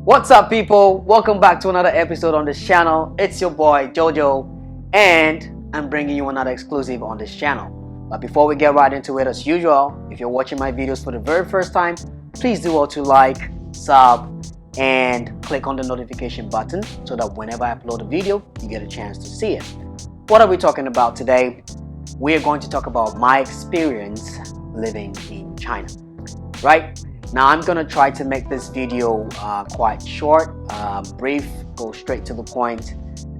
What's up, people? Welcome back to another episode on this channel. It's your boy Jojo, and I'm bringing you another exclusive on this channel. But before we get right into it, as usual, if you're watching my videos for the very first time, please do all to like, sub, and click on the notification button so that whenever I upload a video, you get a chance to see it. What are we talking about today? We are going to talk about my experience living in China, right? Now I'm gonna try to make this video quite short, brief, go straight to the point,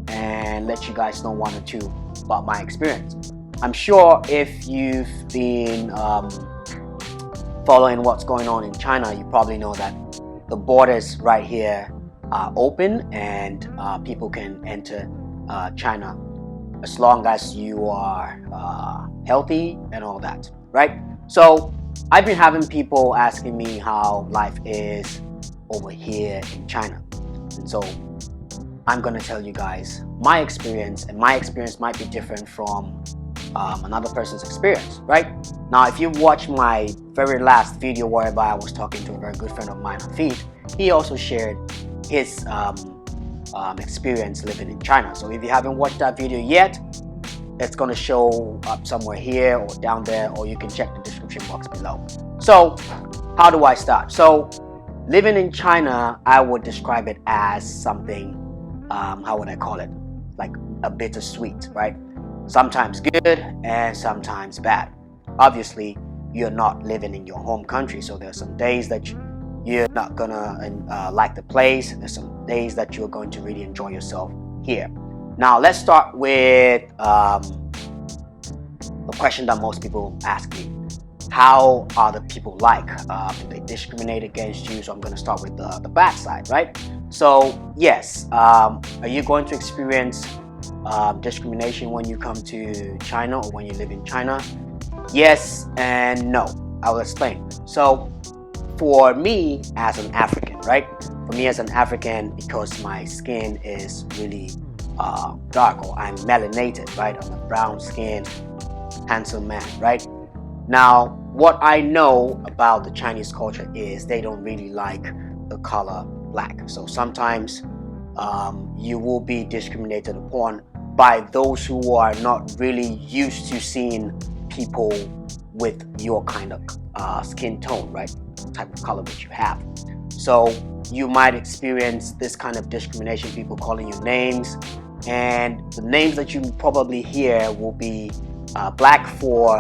and let you guys know one or two about my experience. I'm sure if you've been following what's going on in China, you probably know that the borders right here are open and people can enter China as long as you are healthy and all that, right? So I've been having people asking me how life is over here in China. And so I'm going to tell you guys my experience, and my experience might be different from another person's experience, right? Now, if you've watched my very last video whereby I was talking to a very good friend of mine, Hafid, he also shared his experience living in China. So if you haven't watched that video yet, it's going to show up somewhere here or down there, or you can check the description box below. So how do I start? So living in China, I would describe it as something, how would I call it? Like a bittersweet, right? Sometimes good and sometimes bad. Obviously, you're not living in your home country, so there's some days that you're not gonna like the place. There's some days that you're going to really enjoy yourself here. Now let's start with the question that most people ask me. How are the people like? Do they discriminate against you? So I'm going to start with the bad side, right? So yes, are you going to experience discrimination when you come to China or when you live in China? Yes and no. I will explain. So for me as an African, right? For me as an African, because my skin is really dark, or I'm melanated, right? I'm a brown skinned, handsome man, right? Now, what I know about the Chinese culture is they don't really like the color black. So sometimes you will be discriminated upon by those who are not really used to seeing people with your kind of skin tone, right? Type of color that you have. So you might experience this kind of discrimination, people calling you names, and the names that you probably hear will be black for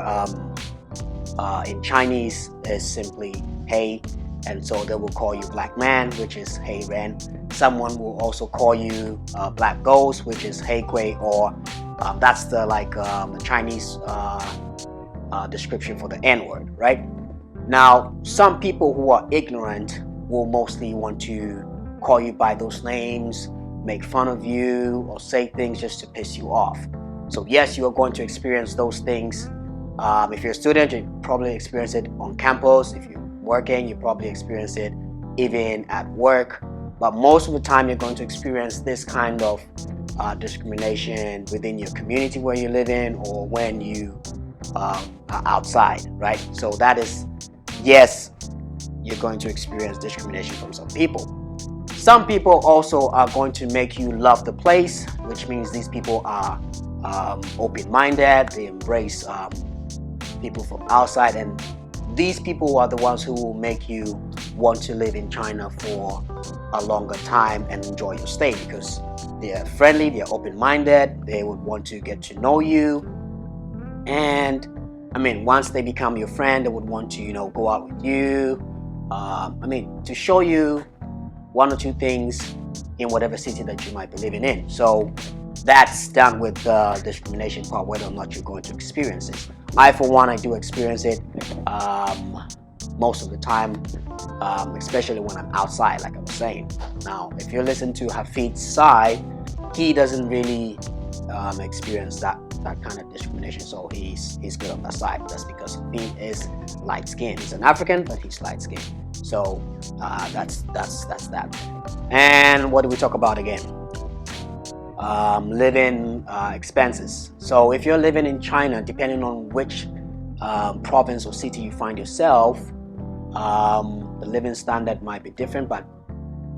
in Chinese is simply Hey, and so they will call you black man, which is Hey Ren. Someone will also call you black ghost, which is Hey Gui, or that's the the Chinese description for the N-word, right? Now, some people who are ignorant will mostly want to call you by those names, make fun of you, or say things just to piss you off. So yes, you are going to experience those things. If you're a student, you probably experience it on campus. If you're working, you probably experience it even at work. But most of the time, you're going to experience this kind of discrimination within your community where you live in, or when you are outside, right? So that is, yes, you're going to experience discrimination from some people. Some people also are going to make you love the place, which means these people are open-minded. They embrace people from outside, and these people are the ones who will make you want to live in China for a longer time and enjoy your stay, because they're friendly, they're open-minded, they would want to get to know you. And I mean, once they become your friend, they would want to, go out with you. To show you one or two things in whatever city that you might be living in. So that's done with the discrimination part, whether or not you're going to experience it. I, for one, I do experience it most of the time, especially when I'm outside, like I was saying. Now, if you listen to Hafid's side, he doesn't really experience that kind of discrimination, so he's good on that side. That's because he is light skinned. He's an African, but he's light skinned. So that's that. And what do we talk about again? Living expenses. So if you're living in China, depending on which province or city you find yourself, the living standard might be different, but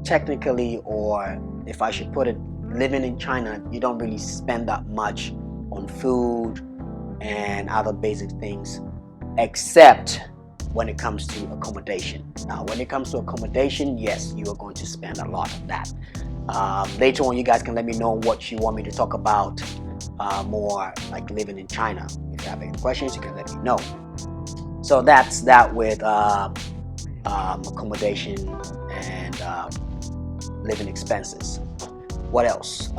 technically, or if I should put it, living in China, you don't really spend that much on food and other basic things, except when it comes to accommodation. Now, when it comes to accommodation, yes, you are going to spend a lot of that. Later on, you guys can let me know what you want me to talk about more, like living in China. If you have any questions, you can let me know. So that's that with accommodation and living expenses. What else?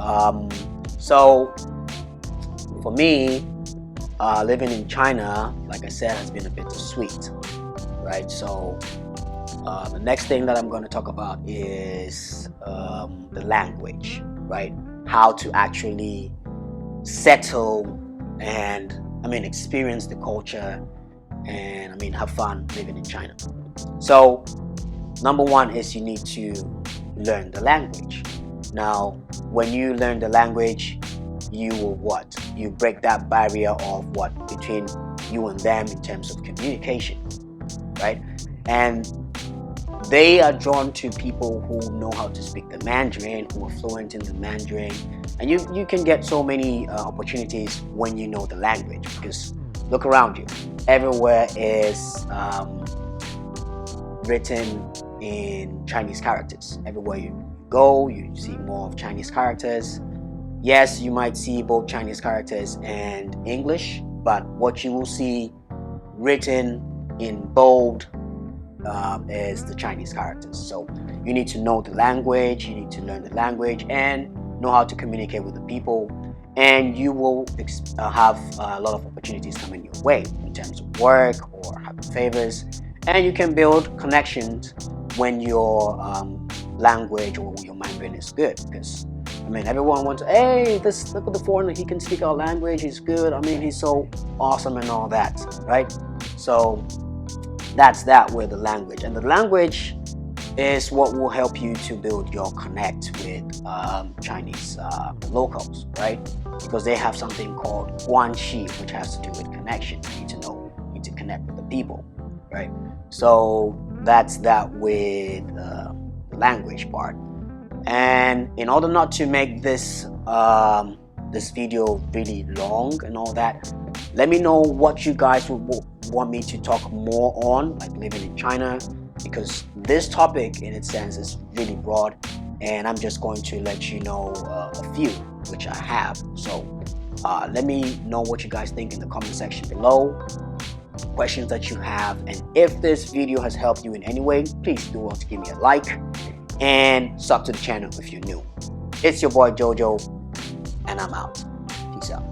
So for me, living in China, like I said, has been a bit sweet, right? So the next thing that I'm going to talk about is the language, right? How to actually settle and experience the culture and have fun living in China. So number one is you need to learn the language. Now, when you learn the language, you will what? You break that barrier of what between you and them in terms of communication, right? And they are drawn to people who know how to speak the Mandarin, who are fluent in the Mandarin, and you can get so many opportunities when you know the language, because look around you, everywhere is written in Chinese characters. Everywhere you go, you see more of Chinese characters. Yes, you might see both Chinese characters and English, but what you will see written in bold is the Chinese characters. So you need to know the language, you need to learn the language and know how to communicate with the people, and you will have a lot of opportunities coming your way in terms of work or having favors, and you can build connections when your language or your Mandarin is good, because everyone wants, hey, look at the foreigner, he can speak our language, he's good, he's so awesome and all that, right? So that's that with the language. And the language is what will help you to build your connect with Chinese locals, right? Because they have something called guanxi, which has to do with connection. You need to connect with the people, right? So that's that with the language part. And in order not to make this this video really long and all that, let me know what you guys would want me to talk more on, like living in China, because this topic in its sense is really broad, and I'm just going to let you know a few which I have. So let me know what you guys think in the comment section below, questions that you have, and if this video has helped you in any way, please do want to give me a like and sub to the channel if you're new. It's your boy Jojo, and I'm out. Peace out.